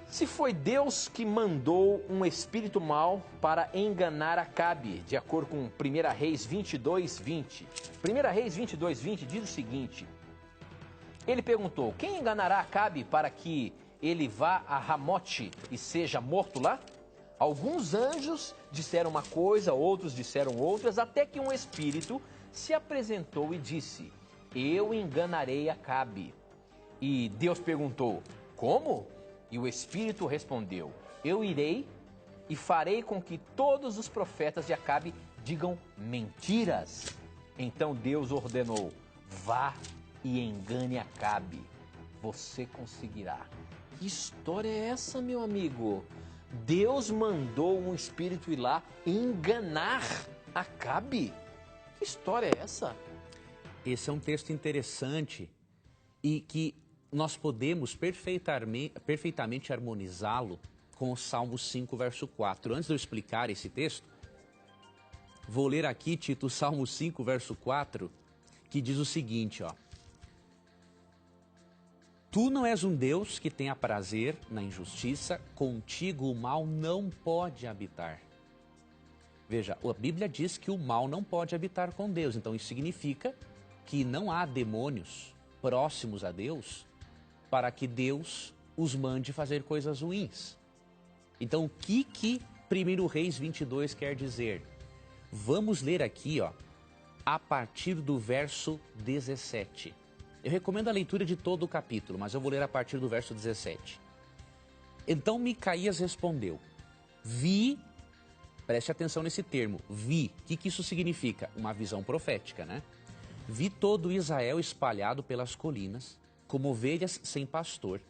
Se foi Deus que mandou um espírito mau para enganar Acabe, de acordo com 1 Reis 22:20. 1 Reis 22:20 diz o seguinte: ele perguntou, quem enganará Acabe para que ele vá a Ramote e seja morto lá? Alguns anjos disseram uma coisa, outros disseram outras, até que um espírito se apresentou e disse, eu enganarei Acabe. E Deus perguntou, como? E o espírito respondeu, eu irei e farei com que todos os profetas de Acabe digam mentiras. Então Deus ordenou, vá e engane Acabe, você conseguirá. Que história é essa, meu amigo? Deus mandou um espírito ir lá enganar Acabe? Que história é essa? Esse é um texto interessante e que nós podemos perfeitamente harmonizá-lo com o Salmo 5, verso 4. Antes de eu explicar esse texto, vou ler aqui, Tito, o Salmo 5, verso 4, que diz o seguinte, ó. Tu não és um Deus que tenha prazer na injustiça, contigo o mal não pode habitar. Veja, a Bíblia diz que o mal não pode habitar com Deus, então isso significa que não há demônios próximos a Deus para que Deus os mande fazer coisas ruins. Então, o que 1 Reis 22 quer dizer? Vamos ler aqui, ó, a partir do verso 17. Eu recomendo a leitura de todo o capítulo, mas eu vou ler a partir do verso 17. Então Micaías respondeu, vi, preste atenção nesse termo, vi, o que isso significa? Uma visão profética, né? Vi todo Israel espalhado pelas colinas, como ovelhas sem pastor,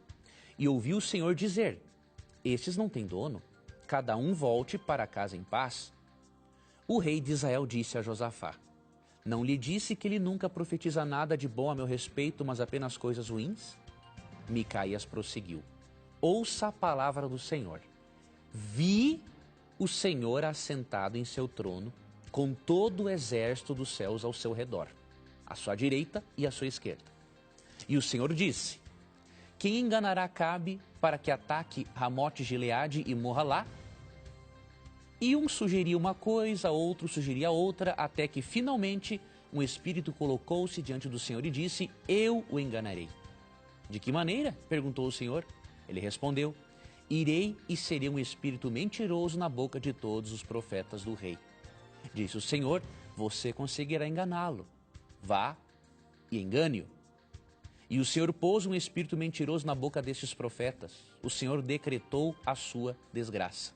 e ouvi o Senhor dizer, estes não têm dono, cada um volte para casa em paz. O rei de Israel disse a Josafá, não lhe disse que ele nunca profetiza nada de bom a meu respeito, mas apenas coisas ruins? Micaías prosseguiu, ouça a palavra do Senhor. Vi o Senhor assentado em seu trono, com todo o exército dos céus ao seu redor, à sua direita e à sua esquerda. E o Senhor disse, quem enganará Acabe para que ataque Ramote Gileade e morra lá? E um sugeria uma coisa, outro sugeria outra, até que finalmente um espírito colocou-se diante do Senhor e disse, eu o enganarei. De que maneira? Perguntou o Senhor. Ele respondeu, irei e serei um espírito mentiroso na boca de todos os profetas do rei. Disse o Senhor, você conseguirá enganá-lo. Vá e engane-o. E o Senhor pôs um espírito mentiroso na boca destes profetas. O Senhor decretou a sua desgraça.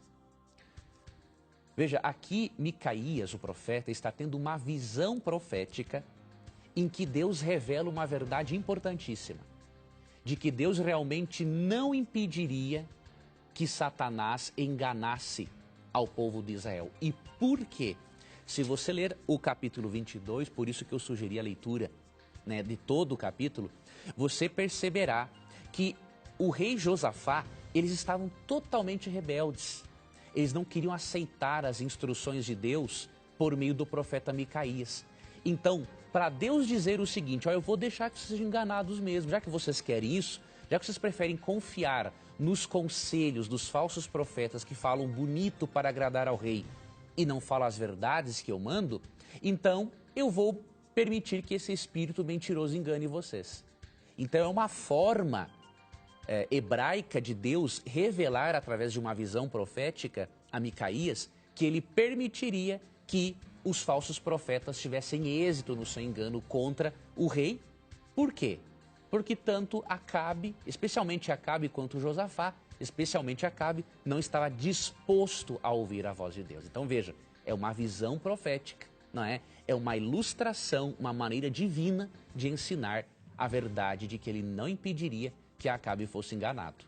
Veja, aqui Micaías, o profeta, está tendo uma visão profética em que Deus revela uma verdade importantíssima. De que Deus realmente não impediria que Satanás enganasse ao povo de Israel. E por quê? Se você ler o capítulo 22, por isso que eu sugeri a leitura, né, de todo o capítulo, você perceberá que o rei Josafá, eles estavam totalmente rebeldes. Eles não queriam aceitar as instruções de Deus por meio do profeta Micaías. Então, para Deus dizer o seguinte, ó, eu vou deixar que vocês sejam enganados mesmo, já que vocês querem isso, já que vocês preferem confiar nos conselhos dos falsos profetas que falam bonito para agradar ao rei e não falam as verdades que eu mando, então eu vou permitir que esse espírito mentiroso engane vocês. Então é uma forma hebraica de Deus revelar através de uma visão profética a Micaías que ele permitiria que os falsos profetas tivessem êxito no seu engano contra o rei. Por quê? Porque tanto Acabe, especialmente Acabe, quanto Josafá, especialmente Acabe, não estava disposto a ouvir a voz de Deus. Então veja, é uma visão profética, não é? É uma ilustração, uma maneira divina de ensinar a verdade de que ele não impediria que Acabe fosse enganado.